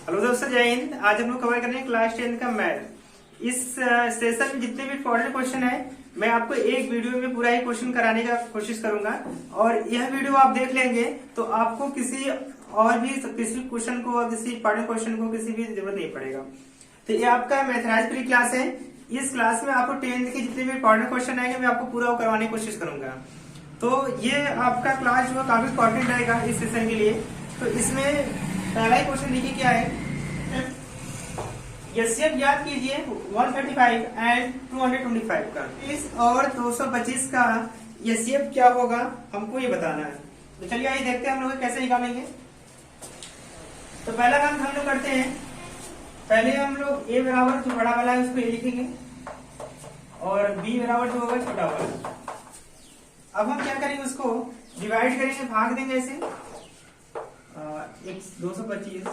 Hello दोस्तों, जय हिंद। आज हम लोग कवर कर रहे हैं क्लास 10 का मैथ। इस सेशन में जितने भी इंपॉर्टेंट क्वेश्चन है मैं आपको एक वीडियो में पूरा ही क्वेश्चन कराने का कोशिश करूंगा और यह वीडियो आप देख लेंगे तो आपको किसी क्वेश्चन को, किसी इंपॉर्टेंट क्वेश्चन को किसी भी जरूरत नहीं पड़ेगा। तो ये आपका मैथमेटिक्स प्री क्लास है। इस क्लास में आपको 10th के जितने भी इंपॉर्टेंट क्वेश्चन आएंगे मैं आपको पूरा करवाने की कोशिश करूंगा। तो ये आपका क्लास जो है काफी इंपॉर्टेंट रहेगा इस सेशन के लिए। तो इसमें पहला ही क्वेश्चन देखिए क्या है, एचसीएफ याद कीजिए 135 एंड 225 का। इस और 225 का एचसीएफ क्या होगा हमको ये बताना है। तो चलिए आइए देखते हैं हम लोग कैसे निकालेंगे। तो पहला काम हम लोग करते हैं, पहले हम लोग ए बराबर जो बड़ा वाला है उसको ए लिखेंगे और बी बराबर जो होगा छोटा वाला। अब हम क्या करेंगे, उसको डिवाइड करेंगे, भाग देंगे ऐसे 225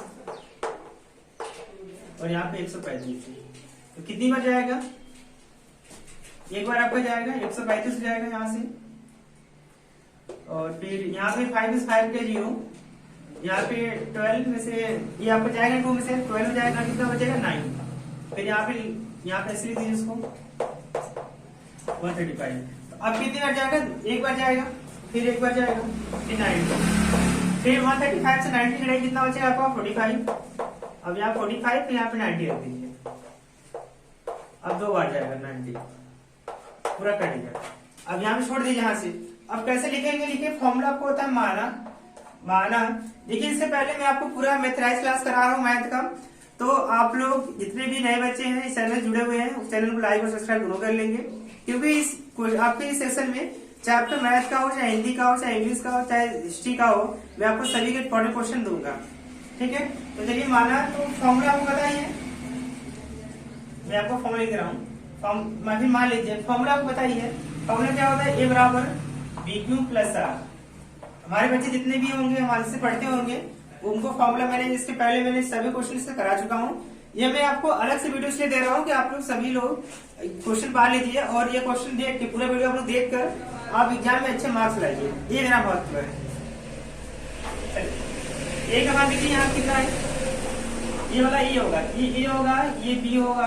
और यहाँ पे 135। तो कितनी बार जाएगा, एक बार आपका जाएगा 135 हो जाएगा यहाँ से। और फिर यहाँ पे 5 is 5 के 0, यहाँ पे 12 में से ये आपका जाएगा 2 में से 12 हो जाएगा, कितना बचेगा 9। फिर यहाँ पे ऐसे दीजिए इसको 135। तो अब कितनी बार जाएगा, एक बार जाएगा, फिर एक बार जाएगा, फिर 9। फिर 135 से 90 घटाइए, कितना बचेगा आपका 45। अब यहाँ 45 फिर यहाँ पे 90 रख दीजिए। अब 2 बार जाएगा 90, पूरा कर दीजिए। अब यहाँ पे छोड़ दीजिए यहाँ से। अब कैसे लिखेंगे, लिखिए फॉर्मूला आपको होता है माना। देखिए इससे पहले मैं आपको पूरा मैथमेटिक्स क्लास करा रहा हूँ मैथ का। तो आप लोग जितने भी नए बच्चे हैं इस चैनल जुड़े हुए हैं उस चैनल को लाइक और सब्सक्राइब दोनों कर लेंगे, क्योंकि आपके इस सेशन में चाहे आपका मैथ का हो, चाहे हिंदी का हो, चाहे इंग्लिश का हो, चाहे हिस्ट्री का हो, मैं आपको सभी के इंपॉर्टेंट क्वेश्चन दूंगा। ठीक है, तो चलिए माना। तो फॉर्मूला आपको बताइए, मैं आपको फॉर्मूला लिख रहा हूँ। मान लीजिए फॉर्मूला आपको बताइए। फॉर्मूला क्या होता है, ए बराबर बी क्यू प्लस आर। हमारे बच्चे जितने भी होंगे हमारे से पढ़ते होंगे उनको फॉर्मूला मैंने इसके पहले मैंने सभी क्वेश्चन से करा चुका हूँ। ये मैं आपको अलग से वीडियो इसलिए दे रहा हूँ कि आप लोग सभी लोग क्वेश्चन पा लीजिए और ये क्वेश्चन देख के पूरा वीडियो आप लोग देख कर आप एग्जाम में अच्छे मार्क्स लाइए। ये मेरा महत्व है। ए का मान देखिए यहाँ कितना है, ये वाला ए होगा, ये होगा, ये बी होगा,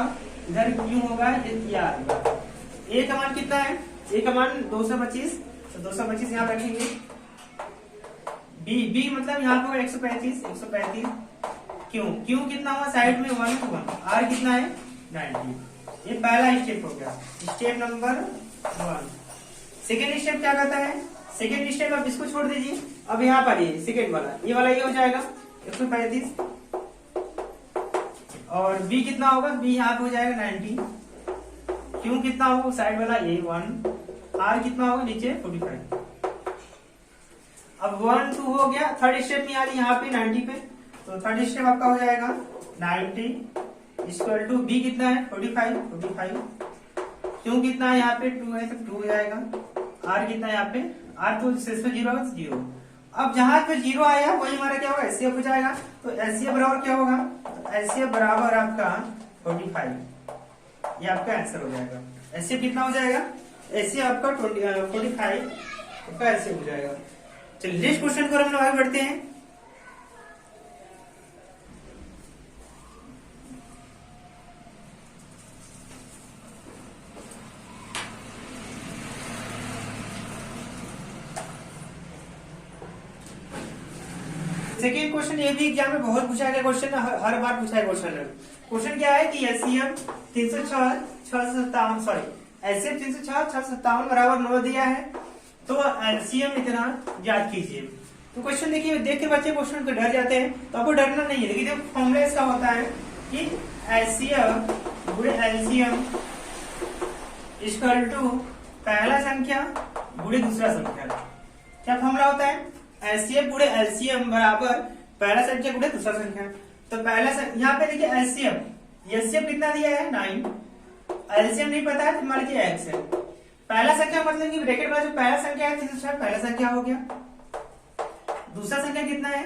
इधर क्यू होगा, ये आर होगा। ए का मान कितना है, ए का मान 225, तो 225 यहाँ रखेंगे। बी मतलब यहाँ पे 135। क्यू कितना हुआ साइड में 1 आर कितना है 90। ये पहला स्टेप हो गया, स्टेप नंबर 1। सेकेंड स्टेप क्या कहता है, सेकेंड स्टेप आप इसको छोड़ दीजिए। अब यहाँ पर ये सेकेंड वाला, ये वाला ये हो जाएगा 135 और बी कितना होगा, बी यहाँ पे हो जाएगा 90। क्यू कितना होगा साइड वाला ये 1, आर कितना होगा नीचे 45। अब 1 2 हो गया। थर्ड स्टेप में यहाँ पे 90 पे, तो थर्ड स्टेप आपका हो जाएगा 90 इक्वल टू बी कितना है 45। क्यों कितना है यहाँ पे 2 है तो 2 हो जाएगा। आर कितना है यहाँ पे, आर तो 0 होगा 0। अब जहां पे 0 आया वही हमारा क्या होगा एचसीएफ हो जाएगा। तो एचसीएफ बराबर क्या होगा, एचसीएफ बराबर आपका 45। ये आपका आंसर हो जाएगा। एचसीएफ कितना हो जाएगा, एचसीएफ आपका 45 का एचसीएफ हो जाएगा। चलिए नेक्स्ट क्वेश्चन को हम लोग आगे बढ़ते हैं। सेकेंड क्वेश्चन ये भी एग्जाम में बहुत पूछा गया क्वेश्चन, हर बार पूछा है क्वेश्चन। क्वेश्चन क्या है कि एचसीएफ 306 एचसीएफ 306 बराबर 9 दिया है, तो एलसीएम इतना याद कीजिए। तो क्वेश्चन देखिए, देख के बच्चे क्वेश्चन को डर जाते हैं, तो आपको डरना नहीं है। देखिए जो फॉर्मूला इसका होता है कि एचसीएफ गुणे एलसीएम इक्वल टू पहला संख्या गुणे दूसरा संख्या। क्या फॉर्मूला होता है, एचसीएफ गुणे एलसीएम बराबर पहला संख्या गुणे दूसरा संख्या। तो पहला यहाँ पे देखिए एचसीएफ कितना दिया है 9, एलसीएम नहीं पता है तो मान लीजिए एक्स है। पहला संख्या मतलब कि ब्रैकेट वाला जो पहला संख्या है 306 पहला संख्या हो गया। दूसरा संख्या कितना है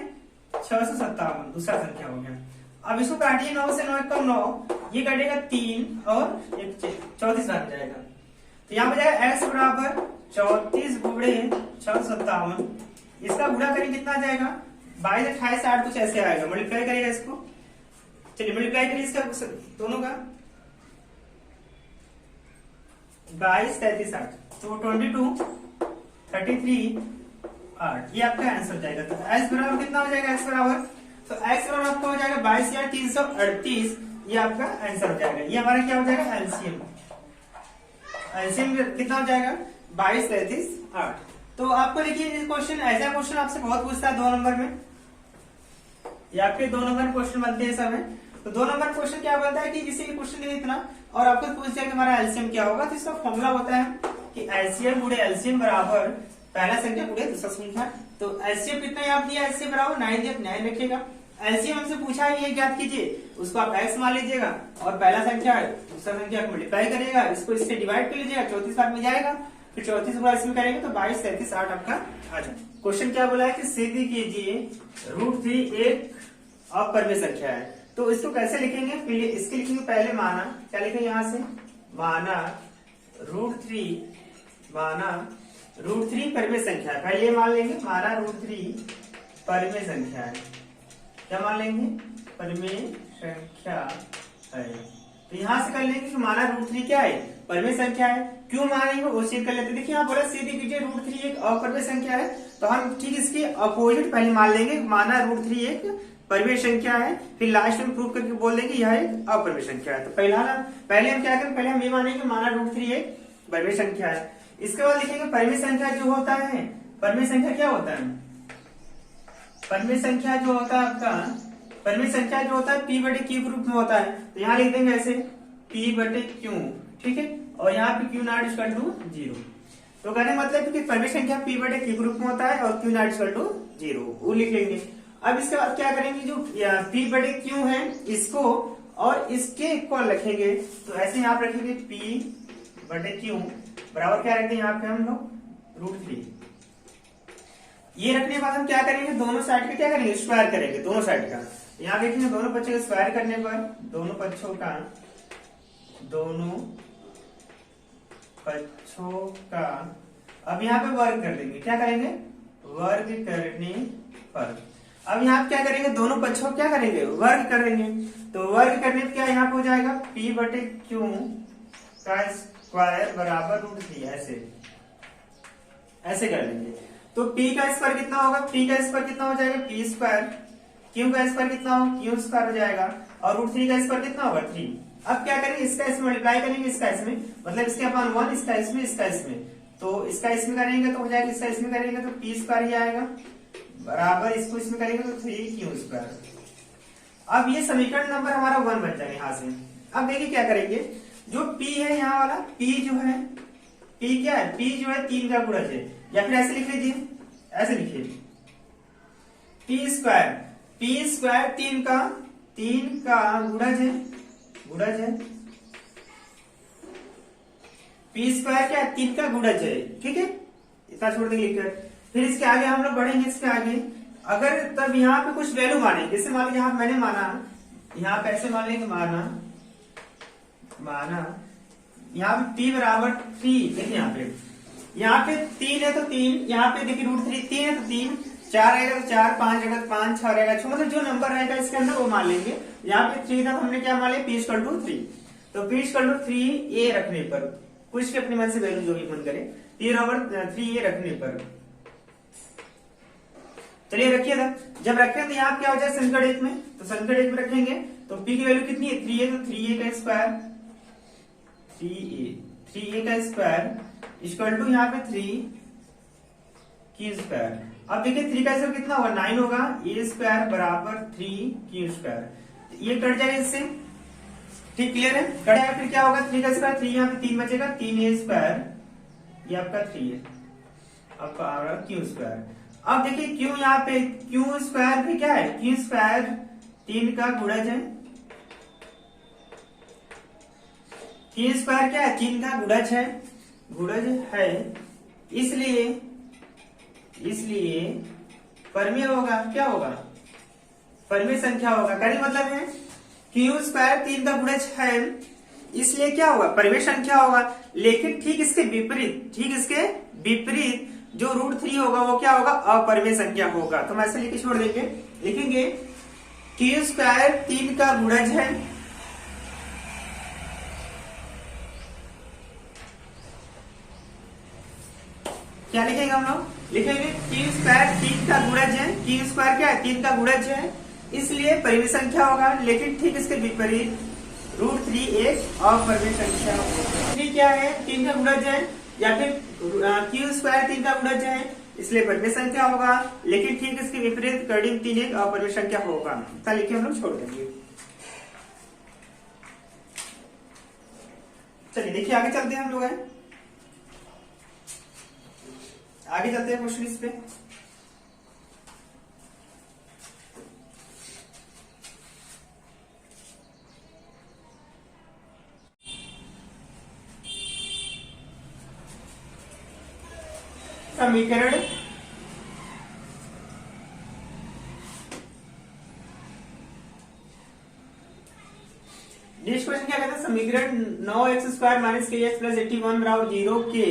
657 दूसरा संख्या हो गया। अब इसको काटिए, 9 से 9 कम 9, ये कटेगा 3 और 34 बन जाएगा। तो यहाँ पे जाएगा एक्स बराबर 34 गुणे 657। इसका गुणा करें कितना जाएगा 22 28 8 कुछ ऐसे आएगा, मल्टीप्लाई करेगा इसको चलिए मल्टीप्लाई करिए इसका दोनों का, 22 33 8, तो 22 33 8, ये आपका आंसर हो जाएगा। तो x बराबर कितना हो जाएगा, x बराबर, तो x बराबर आपका हो जाएगा 22,338, ये आपका आंसर हो जाएगा। ये हमारा क्या हो जाएगा, एलसीएम। एलसीएम कितना हो जाएगा, 22 33 8। तो आपको देखिए क्वेश्चन, ऐसा क्वेश्चन आपसे बहुत पूछता है 2 नंबर में, ये आपके 2 नंबर क्वेश्चन बनते हैं सब में। तो 2 नंबर क्वेश्चन क्या बनता है कि किसी भी क्वेश्चन नहीं इतना और आपको पूछ दिया कि हमारा एलसीएम क्या होगा, तो इसका फॉर्मूला होता है कि एलसीएम गुणे एलसीएम बराबर पहला संख्या गुणे दूसरा संख्या। तो एलसीएम कितना आप दिया, एलसीएम बराबर 9 दिया, 9 रखिएगा। एलसीएम हमसे पूछा है ये ज्ञात कीजिए, उसको आप x मान लीजिएगा और पहला संख्या दूसरा संख्या मल्टीप्लाई करिएगा, इसको इससे डिवाइड कर लीजिएगा, 34 बार में जाएगा, फिर 34 गुणा इसमें करेंगे तो 22 33 8 आपका आ जाए। क्वेश्चन क्या बोला है कि सिद्ध कीजिए √3 एक अपरिमेय संख्या है। तो इसको कैसे लिखेंगे, इसके लिखेंगे पहले माना, क्या लिखेंगे यहां से, माना √3 परिमेय संख्या है। पहले मान लेंगे माना √3 परिमेय संख्या है, क्या मान लेंगे, परिमेय संख्या है। तो यहां से कर लेंगे कि माना √3 क्या है, परिमेय संख्या है। क्यों मानेंगे वो चेक कर लेते हैं। देखिए यहाँ बोला सीधी कीजिए √3 एक अपरिमेय संख्या है, तो हम ठीक इसके अपोजिट पहले मान लेंगे, माना √3 एक परिमेय संख्या है, फिर लास्ट में प्रूव करके बोल देंगे यह एक अपरिमेय संख्या है। तो पहले हम क्या करें, पहले हम ये मानेंगे माना √3 एक परिमेय संख्या है। इसके बाद लिखेंगे परिमेय संख्या जो होता है, परिमेय संख्या क्या होता है, परिमेय संख्या जो होता है आपका, परिमेय संख्या जो होता है p/q के रूप में होता है। तो यहाँ लिख देंगे ऐसे p/q, ठीक है, और यहाँ पे q नॉट इक्वल टू 0। तो कहने मतलब कि परिमेय संख्या p/q के रूप में होता है और q नॉट इक्वल टू 0, वो लिख लेंगे। अब इसके बाद क्या करेंगे, जो p/q है इसको और इसके इक्वल रखेंगे, तो ऐसे यहाँ पे रखेंगे p/q बराबर क्या रखेंगे यहाँ पे हम लोग √3। ये रखने के बाद हम क्या करेंगे, दोनों साइड का क्या करेंगे, स्क्वायर करेंगे दोनों साइड का। यहाँ देखेंगे दोनों पक्षों का स्क्वायर करने पर दोनों पक्षों का अब यहाँ पे वर्ग कर देंगे, क्या करेंगे, वर्ग करने पर। अब यहाँ पे क्या करेंगे, दोनों पक्षों क्या करेंगे, वर्ग करेंगे। तो वर्ग करने पर क्या यहाँ पे हो जाएगा, p/q का स्क्वायर बराबर √3, ऐसे कर लेंगे। तो p का स्क्वायर कितना होगा, p का स्क्वायर कितना हो जाएगा, p स्क्वायर, q का स्क्वायर कितना होगा, q स्क्वायर हो जाएगा, और √3 का स्क्वायर कितना होगा 3। अब क्या करेंगे, इसका इसमें मल्टीप्लाई करेंगे, इसका इसमें, मतलब इसके अपन 1, इसका इसमें, इसका इसमें, तो इसका इसमें करेंगे तो हो जाएगा, इसका इसमें करेंगे तो p स्क्वायर ही आएगा, बराबर इसको इसमें करेंगे तो 3q स्क्वायर। अब ये समीकरण नंबर हमारा 1 बन जाएगा यहाँ से। अब देखिए क्या करेंगे, जो p है यहाँ वाला p जो है, p क्या है, p जो है 3 का गुणज है, या फिर ऐसे लिख लीजिए, ऐसे लिखिए p स्क्वायर 3 का गुणज है, p स्क्वायर क्या है, 3 का गुणज है, ठीक है, इतना छोड़ देंगे लिखकर। फिर इसके आगे हम लोग बढ़ेंगे, इसके आगे अगर तब यहाँ पे कुछ वैल्यू माने, जैसे मान लीजिए यहाँ मैंने माना, यहाँ पे ऐसे मान लेंगे माना यहाँ पे p बराबर 3, देखिए यहाँ पे 3 है तो 3, यहाँ पे देखिए √3 3 है तो 3, 4 रहेगा तो 4, 5 रहेगा तो 5, 6 रहेगा 6, मतलब जो नंबर रहेगा इसके अंदर वो मान लेंगे। यहाँ पे 3 था, हमने क्या मान लिया, p = 3, तो p = 3a रखने पर, कुछ भी अपने मन से वैल्यू जो भी मन करे, p बराबर 3a रखने पर, चलिए रखिए था। जब रखें तो यहाँ क्या हो जाए समीकरण 1 में, तो समीकरण 1 में रखेंगे तो p की वैल्यू कितनी है, 3a, तो 3a का स्क्वायर, 3a का स्क्वायर इक्वल टू यहाँ पे 3q स्क्वायर। अब देखिए 3 का स्क्वायर कितना होगा, 9 होगा, a स्क्वायर बराबर 3q स्क्वायर, ये कट जाएगा इससे, ठीक, क्लियर है, कट जाएगा। फिर क्या होगा, 3 का स्क्वायर 3, यहाँ पे 3 बचेगा, 3a स्क्वायर, ये आपका 3 है, आपका आ रहा q स्क्वायर। अब देखिए q यहाँ पे q स्क्वायर भी क्या है, q स्क्वायर 3 का गुणज है, q स्क्वायर क्या है, 3 का गुणज है, इसलिए परिमेय होगा, क्या होगा, परिमेय संख्या होगा। कहने मतलब है q स्क्वायर 3 का गुणज है, इसलिए क्या होगा, परिमेय संख्या होगा। लेकिन ठीक इसके विपरीत जो √3 होगा वो क्या होगा, अपरिमेय संख्या होगा। तो हम ऐसे लिख के छोड़ देंगे, लिखेंगे क्यू स्क्वायर 3 का गुणज है, क्या लिखेंगे हम लोग? लिखेंगे क्यू स्क्वायर 3 का गुणज है। क्यू स्क्वायर क्या है? 3 का गुणज है, इसलिए परिमेय संख्या होगा। लेकिन ठीक इसके विपरीत √3 एक अपरिमेय संख्या होगा। ठीक क्या है? 3 का गुणज है, या फिर क्यू स्क्वायर 3 का गुणज है, इसलिए परिमेय संख्या होगा। लेकिन ठीक इसके विपरीत कर्डिंग 3 एक अपरिमेय संख्या होगा। तो लिखे हम लोग छोड़ देंगे। चलिए देखिए आगे चलते हैं हम लोग। आगे चलते हैं क्वेश्चन इस पे। समीकरण नेक्स्ट क्वेश्चन क्या कहता है? समीकरण 9x² - kx + 81 = 0 के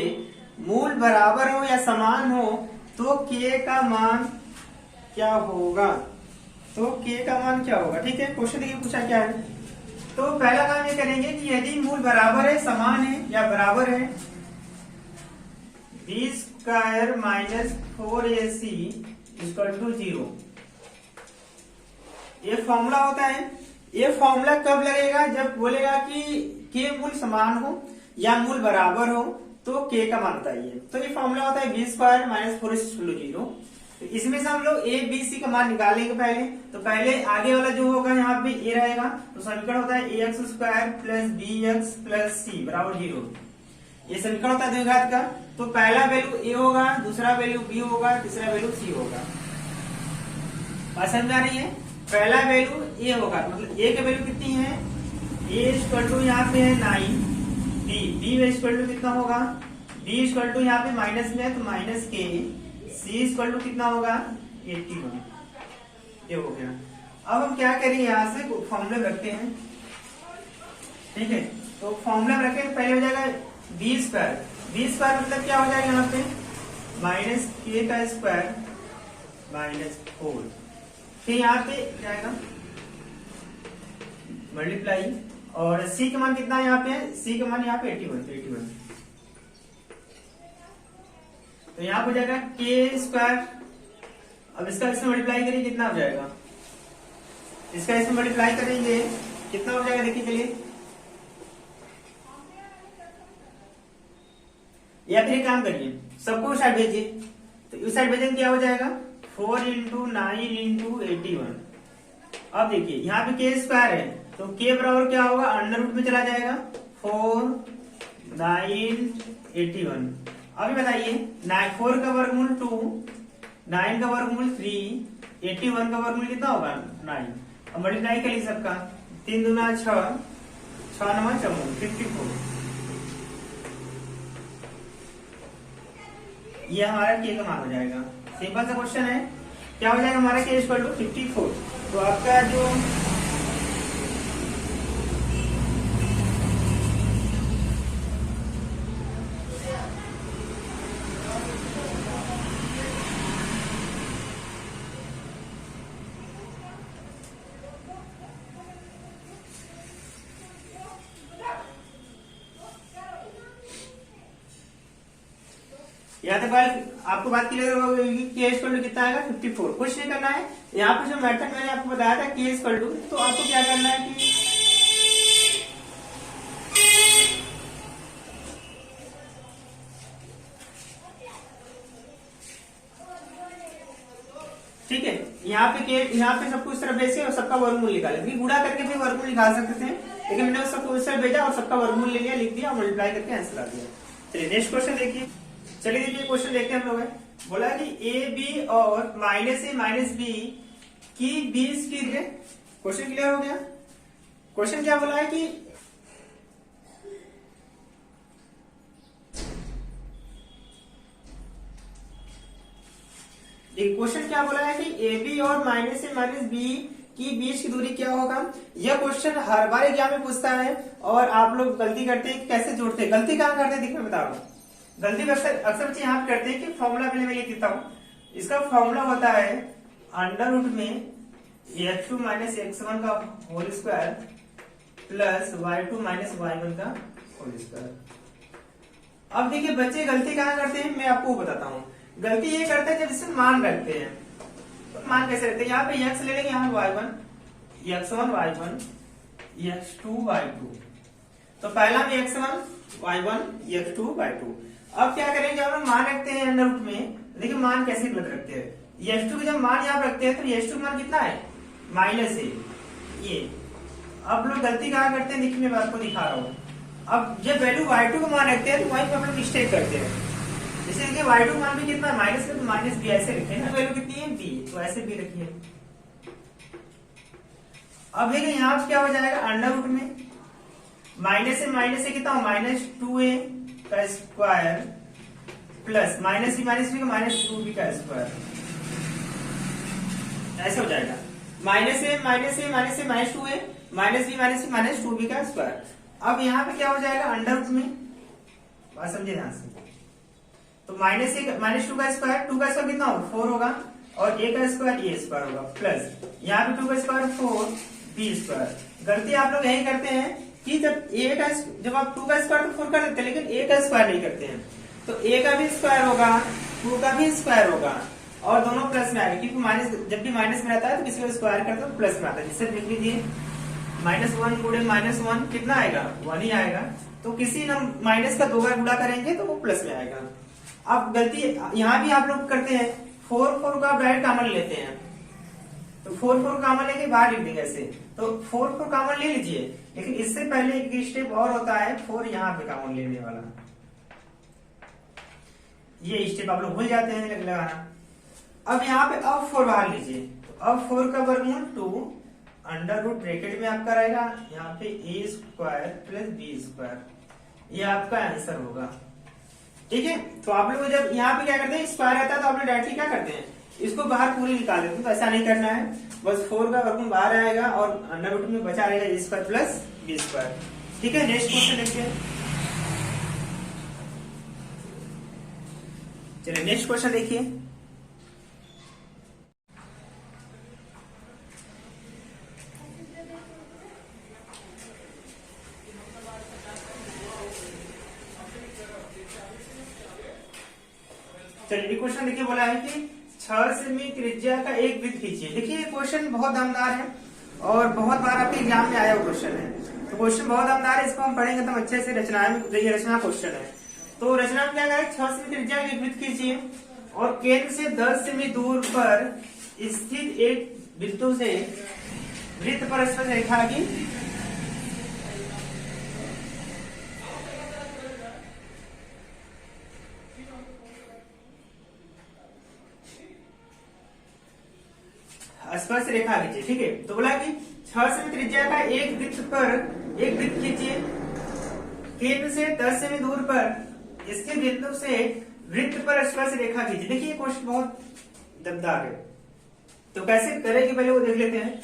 मूल बराबर हो या समान हो तो k का मान क्या होगा? तो k का मान क्या होगा? ठीक है, क्वेश्चन देखिए पूछा क्या है। तो पहला काम ये करेंगे कि यदि मूल बराबर है, समान है या बराबर है, b² - 4ac = 0। ये फॉर्मूला होता है। ये फॉर्मूला कब लगेगा? जब बोलेगा कि k मूल समान हो या मूल बराबर हो तो k का मान बताइए। तो ये फॉर्मूला होता है b² - 4ac = 0। तो इसमें से हम लोग a b c का मान निकालेंगे पहले। तो पहले आगे वाला जो होगा यहाँ पे a रहेगा, तो समीकरण होता है ax² + bx + c = 0। ये समीकरण होता है द्विघात का। तो पहला वैल्यू a होगा, दूसरा वैल्यू b होगा, तीसरा वैल्यू c होगा। बात समझ आ रही है? पहला वैल्यू a होगा, मतलब a की वैल्यू कितनी है? a = यहाँ पे है 9, b = कितना होगा? b = यहाँ पे माइनस में है तो -k, c = कितना होगा? 81। ये हो गया। अब हम क्या करेंगे? यहाँ से फॉर्मूले रखते हैं। ठीक है, तो फॉर्मूला में रखें, पहले हो जाएगा b² मतलब क्या हो जाएगा यहाँ पे? -k² - 4। फिर यहाँ पे जाएगा मल्टीप्लाई, और c का मान कितना यहाँ पे है? c का मान यहाँ पे 81। तो यहाँ पे हो जाएगा k²। अब इसका इसमें मल्टीप्लाई करेंगे, कितना हो जाएगा? इसका इसमें मल्टीप्लाई करेंगे, कितना हो जाएगा? देखिए चलिए, या फिर काम करिए, सबको उस साइड भेजिए। तो उस साइड भेजेंगे क्या हो जाएगा? 4 × 9 × 81। अब देखिए यहाँ पे k² है, तो k बराबर क्या होगा? अंडर रूट में चला जाएगा। 4 9 81। अभी बताइए, 4 का वर्गमूल 2, 9 का वर्गमूल 3, 81 का वर्गमूल कितना होगा? 9। अब मल्टीप्लाई करिए सबका, 3 दूना 6, 6 9 54। ये हमारा k का मान हो जाएगा। सिंपल सा क्वेश्चन है। क्या हो जाएगा हमारा? k = 54। तो आपका जो यहाँ तक आपको बात क्लियर होगी। k = कितना आएगा? 54। कुछ नहीं करना है। यहाँ पे जो मेथड मैंने आपको बताया था k = तो आपको क्या करना है कि ठीक है, यहाँ पे सबको इस तरह भेज के और सबका वर्गमूल निकाले। क्योंकि गुणा करके भी वर्गमूल निकाल सकते थे, लेकिन मैंने सबको इस तरह भेजा और सबका वर्गमूल ले लिया, लिख दिया और मल्टीप्लाई करके आंसर आ दिया। चलिए नेक्स्ट क्वेश्चन देखिए। चलिए देखिए क्वेश्चन देखते हैं हम लोग। बोला कि a b और -a - b की बीज की। क्वेश्चन क्लियर हो गया? क्वेश्चन क्या बोला है कि क्वेश्चन क्या बोला है कि ए बी और -a - b की बीच की दूरी क्या होगा। यह क्वेश्चन हर बार एग्जाम में पूछता है और आप लोग गलती करते हैं कि कैसे जोड़ते हैं। गलती कहाँ करते हैं देखिए मैं बता रहा हूँ। गलती अक्सर बच्चे यहाँ पे करते हैं कि फॉर्मूला पहले मैं लिख देता हूँ। इसका फॉर्मूला होता है अंडर रूट में x2 माइनस x1 का whole square plus y2 minus y1 का होल स्क्वायर। अब देखिए बच्चे गलती कहाँ करते हैं, मैं आपको बताता हूँ। गलती ये करते हैं जब इसमें मान रखते हैं, तो मान कैसे रखते हैं, यहाँ पे x ले लेंगे, यहाँ y1 x1 y1 x2 y2, तो पहला में x1 y1 x2 y2। अब क्या करेंगे, जब हम मान रखते हैं अंडर रूट में, देखिए मान कैसे गलत रखते हैं, x2 के जब मान यहाँ रखते हैं तो x2 मान कितना है, माइनस है ये। अब लोग गलती कहाँ करते हैं, देखिए मैं आपको दिखा रहा हूँ। अब जब वैल्यू y2 को मान रखते हैं तो वहीं पर हम लोग मिस्टेक करते हैं। जैसे देखिए y2 मान भी कितना है, माइनस में, तो माइनस बी ऐसे रखे हैं, वैल्यू कितनी है b, तो ऐसे भी रखिए। अब देखिए यहाँ पे क्या हो जाएगा, अंडर रूट में माइनस से कितना हो, माइनस 2a का स्क्वायर प्लस माइनस बी का माइनस 2b का स्क्वायर, ऐसा हो जाएगा। माइनस से minus 2a minus B minus 2b का स्क्वायर। अब यहाँ पे क्या हो जाएगा, अंडर रूट में, बात समझे ध्यान से, तो माइनस 2 का स्क्वायर, 2 का स्क्वायर कितना होगा, 4 होगा, और a का स्क्वायर a स्क्वायर होगा, प्लस यहाँ पे 2 का स्क्वायर 4 b स्क्वायर। गलती आप लोग यही करते हैं कि जब आप 2 का स्क्वायर तो 4 कर देते हैं, लेकिन a का स्क्वायर नहीं करते हैं, तो a का भी स्क्वायर होगा, 2 का भी स्क्वायर होगा, और दोनों प्लस में आएगा, क्योंकि माइनस जब भी माइनस में रहता है तो किसी को स्क्वायर करते हैं तो प्लस में आता है। जिससे देख लीजिए -1 गुणे -1 कितना आएगा, 1 ही आएगा। तो किसी न माइनस का 2 बार गुणा करेंगे तो वो प्लस में आएगा। अब गलती यहाँ भी आप लोग करते हैं, 4 का डायरेक्ट कॉमन लेते हैं, तो 4 कॉमन लेके बाहर लिख देंगे ऐसे, तो 4 कॉमन ले लीजिए, लेकिन इससे पहले एक स्टेप और होता है, 4 यहाँ पे कॉमन लेने वाला, ये स्टेप आप लोग भूल जाते हैं लगाना। अब यहाँ पे अब 4 बाहर लीजिए, तो अब 4 का वर्गमूल 2 अंडर रूट ब्रैकेट में आपका रहेगा, यहाँ पे a square plus b square, ये आपका आंसर होगा। ठीक है, तो आप लोग जब यहाँ पे क्या करते हैं, स्क्वायर रहता है तो आप लोग डायरेक्टली क्या करते हैं, इसको बाहर पूरी निकाल देते हैं, तो ऐसा नहीं करना है, बस 4 का वर्गमूल बाहर आएगा और अंडर रूट में बचा रहेगा a square plus b square. ठीक है, नेक्स्ट क्वेश्चन देखिए, चलिए नेक्स्ट क्वेश्चन देखिए। चलिए क्वेश्चन देखिए, बोला है कि 6 सेमी त्रिज्या का एक वृत्त खींचिए। देखिए क्वेश्चन बहुत दमदार है और बहुत बार आपके एग्जाम में आया हुआ क्वेश्चन है, तो क्वेश्चन बहुत दमदार है, इसको हम पढ़ेंगे तो अच्छे से। रचना क्वेश्चन है, तो रचना में क्या करें, 6 सेमी त्रिज्या का एक वृत्त खींचिए और केंद्र से 10 सेमी दूर पर स्थित एक बिंदु से वृत्त पर स्पर्श रेखा की स्पर्श रेखा खींचिए। ठीक है, तो बोला कि 6 सेमी त्रिज्या का एक वृत्त खींचिए, केंद्र से 10 सेमी दूर पर इसके बिंदु से वृत्त पर स्पर्श रेखा खींचिए। देखिए ये क्वेश्चन बहुत दमदार है, तो कैसे करेंगे पहले वो देख लेते हैं।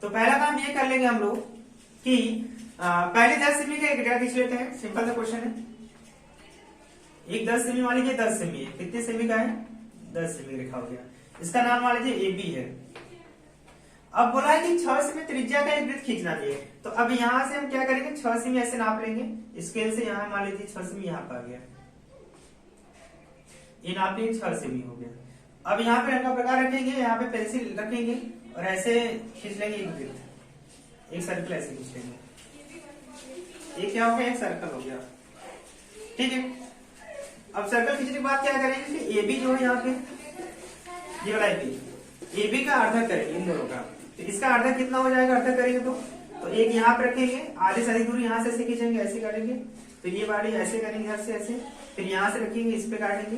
तो पहला काम ये कर लेंगे हम लोग कि पहले 10 सेमी का एक रेखा खींच लेते हैं, सिंपल सा क्वेश्चन है। एक 10 सेमी मान लीजिए, 10 सेमी है, कितने सेमी का है, 10 सेमी रेखा हो गया, इसका नाम मान लीजिए AB है। अब बोला है कि 6 सेमी त्रिज्या का एक वृत्त खींचना चाहिए, तो अब यहां से हम क्या करेंगे, 6 सेमी ऐसे नाप लेंगे, स्केल से यहाँ मान लीजिए 6 सेमी यहाँ पर आ गया, ये नाप लिए 6 सेमी हो गया। अब यहाँ पे रंग का प्रकार रखेंगे, यहाँ पे पेंसिल रखेंगे और ऐसे खींच लेंगे एक वृत्त, एक सर्कल ऐसे खींच लेंगे, ये क्या हो गया, एक सर्कल हो गया। ठीक है, अब सर्कल खींचने के बाद क्या करेंगे कि AB जो है यहाँ पे, ये वाला AB का अर्धक करेंगे इन दोनों का, तो इसका अर्धक कितना हो जाएगा, अर्धक करेंगे तो एक यहाँ पे रखेंगे, आधे से अधिक दूरी यहाँ से ऐसे खींचेंगे, ऐसे करेंगे, तो ये वाली ऐसे करेंगे इधर से ऐसे, फिर यहाँ से रखेंगे, इस पे काटेंगे,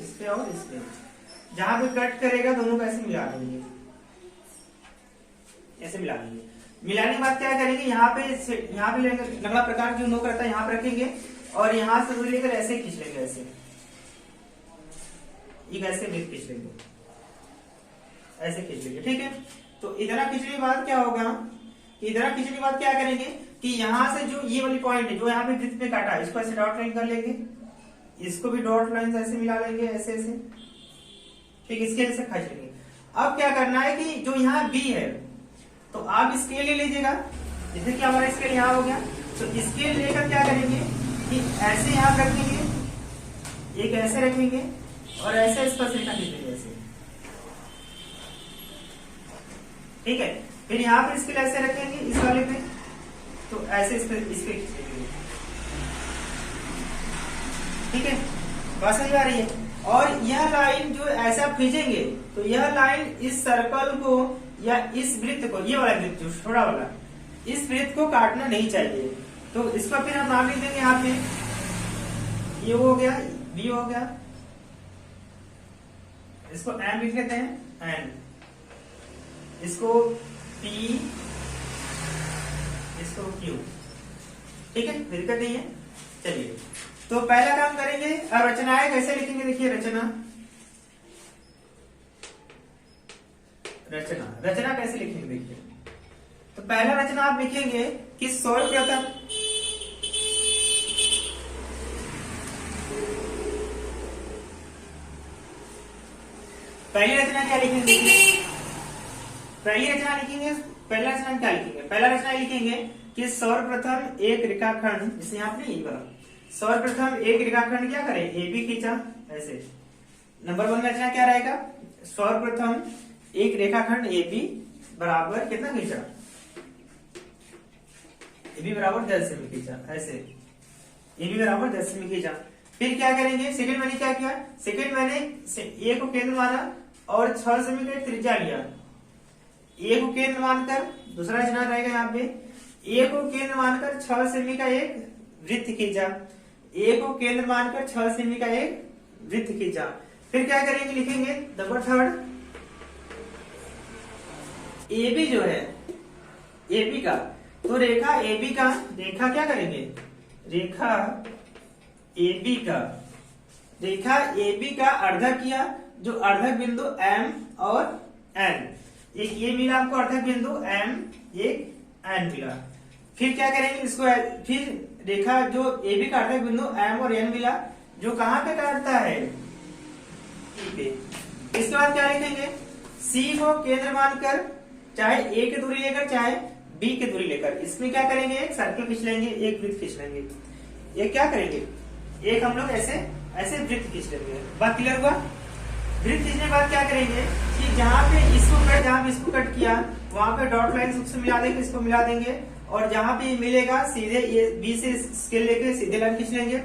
इस पे और इस पे, जहां पे कट करेगा दोनों को ऐसे मिला देंगे, ऐसे मिला देंगे। मिलाने के बाद क्या करेंगे, यहाँ पे लगना प्रकार जो नोक रहता है यहाँ पे रखेंगे और यहाँ से दूरी लेकर ऐसे खींच लेंगे, ऐसे एक ऐसे वृत्त खींच लेंगे, ऐसे खींच लेंगे। ठीक है, तो इधर खींचने के बाद क्या होगा, इधर खींचने के बाद क्या करेंगे कि यहाँ से जो ये वाली पॉइंट है जो यहाँ पे वृत्त में काटा है, इसको ऐसे डॉट लाइन कर लेंगे, इसको भी डॉट लाइन ऐसे मिला लेंगे, ऐसे ऐसे। ठीक, इसके ऐसे खींच लेंगे। अब क्या करना है कि जो यहाँ बी है तो आप स्केल ले लीजिएगा, जैसे कि हमारा स्केल यहाँ हो गया, तो स्केल लेकर क्या करेंगे कि ऐसे यहाँ रखेंगे, एक ऐसे रखेंगे और ऐसे इस पर रेखा खींचेंगे ऐसे, ठीक है। फिर यहाँ पर स्केल ऐसे रखेंगे इस वाले पे, तो ऐसे इस पे खींचेंगे, ठीक है। बात समझ आ रही है। और यह लाइन जो ऐसा खींचेंगे तो यह लाइन इस सर्कल को या इस वृत्त को, ये वाला वृत्त जो छोटा वाला, इस वृत्त को काटना नहीं चाहिए। तो इसका फिर हम नाम लिख देंगे यहाँ पे, ये हो गया, बी हो गया, इसको एम लिख लेते हैं, एन, इसको पी, इसको क्यू, ठीक है, दिक्कत नहीं है। चलिए तो पहला काम करेंगे, और रचनाएं कैसे लिखेंगे, देखिए रचना, रचना रचना कैसे लिखेंगे देखिए। तो पहला रचना आप लिखेंगे कि सर्वप्रथम पहली रचना क्या लिखेंगे देखिए, पहली रचना लिखेंगे, पहला रचना क्या लिखेंगे, पहला रचना लिखेंगे कि सर्वप्रथम एक रेखाखंड, जिसे यहाँ पे बना, सर्वप्रथम एक रेखाखंड क्या करें, ए बी खींचा ऐसे। नंबर 1 रचना क्या रहेगा, सर्वप्रथम एक रेखाखंड ए बी बराबर कितना खींचा, ए बी बराबर 10 सेमी खींचा ऐसे, ए बी बराबर 10 सेमी खींचा। फिर क्या करेंगे, सेकंड मैंने क्या किया, सेकंड मैंने ए को केंद्र माना और 6 सेमी का त्रिज्या लिया, ए को केंद्र मानकर, दूसरा रचना रहेगा यहाँ पे, ए को केंद्र मानकर 6 सेमी का एक वृत्त खींचा, ए को केंद्र मानकर 6 सेमी का एक वृत्त खींचा। फिर क्या करेंगे, लिखेंगे नंबर 3, ए बी जो है, ए बी का, तो रेखा ए बी का, रेखा क्या करेंगे, रेखा ए बी का, रेखा ए बी का अर्धक किया, जो अर्धक बिंदु एम और एन, एक ये मिला आपको अर्धक बिंदु एम, एक एन मिला। फिर क्या करेंगे इसको, फिर रेखा जो ए बी का अर्धक बिंदु एम और एन मिला, जो कहां पे काटता है, ई पे। इसके बाद क्या लिखेंगे, सी को केंद्र मानकर, चाहे ए की दूरी लेकर चाहे बी की दूरी लेकर, इसमें क्या करेंगे, एक सर्कल खींच लेंगे, एक वृत्त खींच लेंगे। ये क्या करेंगे, एक हम लोग ऐसे ऐसे वृत्त खींच लेंगे। बात क्लियर हुआ। वृत्त खींचने के बाद क्या करेंगे कि जहां पे इसको कट, जहां पे इसको कट किया वहां पे डॉट लाइन से मिला देंगे, इसको मिला देंगे, और जहां पे मिलेगा सीधे ये बी से स्केल लेके सीधे लाइन खींच लेंगे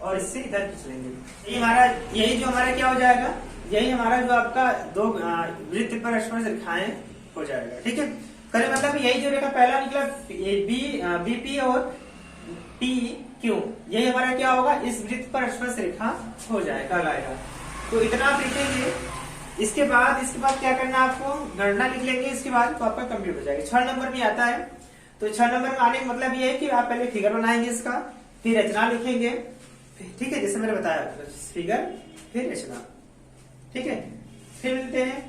और इससे इधर खींच लेंगे। यही हमारा, यही जो हमारा क्या हो जाएगा, यही हमारा जो आपका दो वृत्त पर स्पर्श रेखाएं हो जाएगा, ठीक है। करे मतलब यही जो रेखा पहला निकला बी पी और पी क्यू, यही हमारा क्या होगा, इस वृत्त पर स्पर्श रेखा हो जाएगा, कहलाएगा। तो इतना आप लिखेंगे। इसके बाद क्या करना, आपको गणना लिख लेंगे, इसके बाद तो आपका कंप्लीट हो जाएगा। 6 नंबर में आता है, तो 6 नंबर में आने का मतलब ये है कि आप पहले फिगर बनाएंगे इसका, फिर रचना लिखेंगे, ठीक है, जैसे मैंने बताया, फिगर फिर रचना, ठीक है। फिर मिलते हैं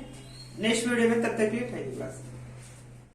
नेक्स्ट वीडियो में, तब तक के लिए थैंक यू क्लास।